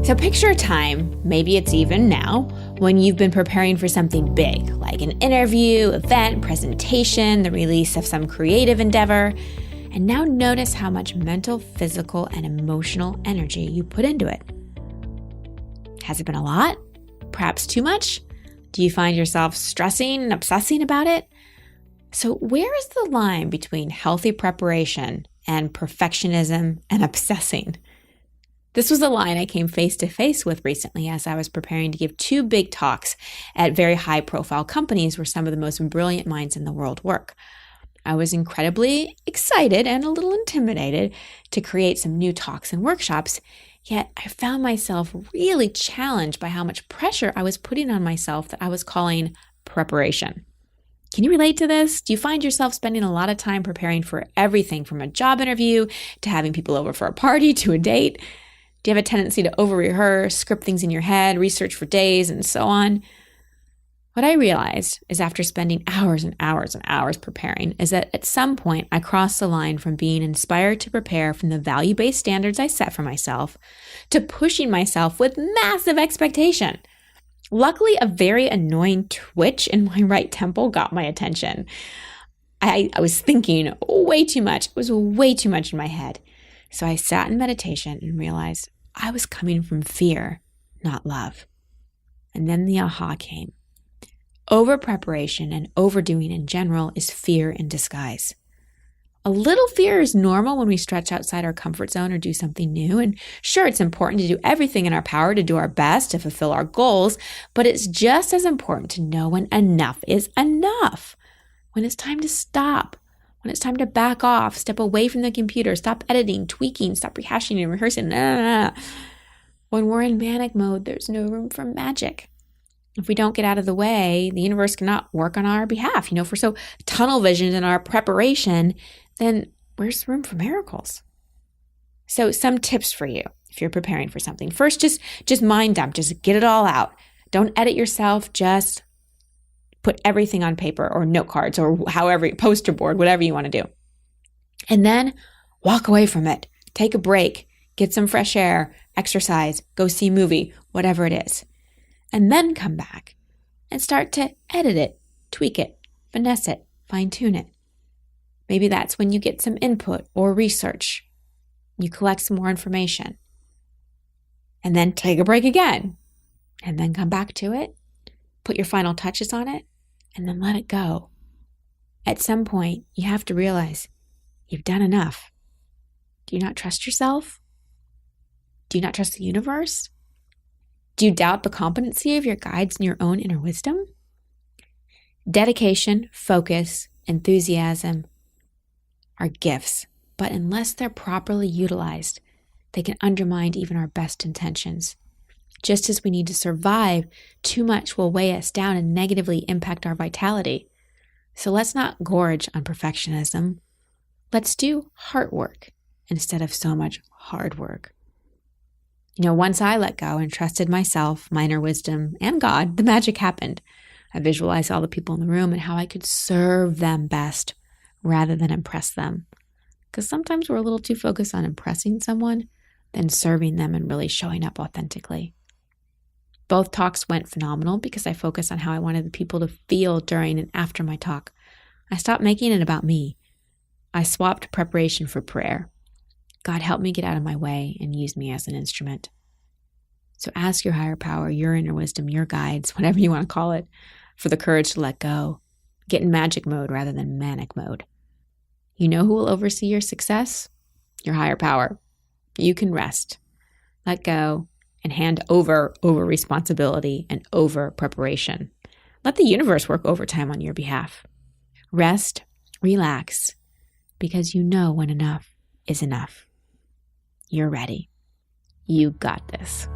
So picture a time, maybe it's even now, when you've been preparing for something big, like an interview, event, presentation, the release of some creative endeavor. And now notice how much mental, physical, and emotional energy you put into it. Has it been a lot? Perhaps too much? Do you find yourself stressing and obsessing about it? So where is the line between healthy preparation and perfectionism and obsessing? This was a line I came face to face with recently as I was preparing to give 2 big talks at very high-profile companies where some of the most brilliant minds in the world work. I was incredibly excited and a little intimidated to create some new talks and workshops, yet I found myself really challenged by how much pressure I was putting on myself that I was calling preparation. Can you relate to this? Do you find yourself spending a lot of time preparing for everything from a job interview to having people over for a party to a date? Do you have a tendency to over-rehearse, script things in your head, research for days, and so on? What I realized is after spending hours and hours and hours preparing is that at some point I crossed the line from being inspired to prepare from the value-based standards I set for myself to pushing myself with massive expectation. Luckily, a very annoying twitch in my right temple got my attention. I was thinking way too much. It was way too much in my head. So I sat in meditation and realized I was coming from fear, not love. And then the aha came. Over-preparation and overdoing in general is fear in disguise. A little fear is normal when we stretch outside our comfort zone or do something new. And sure, it's important to do everything in our power to do our best to fulfill our goals, but it's just as important to know when enough is enough, when it's time to stop, when it's time to back off, step away from the computer, stop editing, tweaking, stop rehashing and rehearsing. When we're in manic mode, there's no room for magic. If we don't get out of the way, the universe cannot work on our behalf. If we're so tunnel visioned in our preparation, then where's room for miracles? So some tips for you if you're preparing for something. First, just mind dump, just get it all out. Don't edit yourself, just put everything on paper or note cards or however, poster board, whatever you want to do. And then walk away from it. Take a break, get some fresh air, exercise, go see a movie, whatever it is. And then come back and start to edit it, tweak it, finesse it, fine-tune it. Maybe that's when you get some input or research. You collect some more information. And then take a break again. And then come back to it, put your final touches on it, and then let it go. At some point, you have to realize you've done enough. Do you not trust yourself? Do you not trust the universe? Do you doubt the competency of your guides and your own inner wisdom? Dedication, focus, enthusiasm are gifts, but unless they're properly utilized, they can undermine even our best intentions. Just as we need to survive, too much will weigh us down and negatively impact our vitality. So let's not gorge on perfectionism. Let's do heart work instead of so much hard work. Once I let go and trusted myself, my inner wisdom, and God, the magic happened. I visualized all the people in the room and how I could serve them best rather than impress them. Because sometimes we're a little too focused on impressing someone than serving them and really showing up authentically. Both talks went phenomenal because I focused on how I wanted the people to feel during and after my talk. I stopped making it about me. I swapped preparation for prayer. God helped me get out of my way and use me as an instrument. So ask your higher power, your inner wisdom, your guides, whatever you want to call it, for the courage to let go. Get in magic mode rather than manic mode. You know who will oversee your success? Your higher power. You can rest, let go, and hand over responsibility and over preparation. Let the universe work overtime on your behalf. Rest, relax, because you know when enough is enough. You're ready. You got this.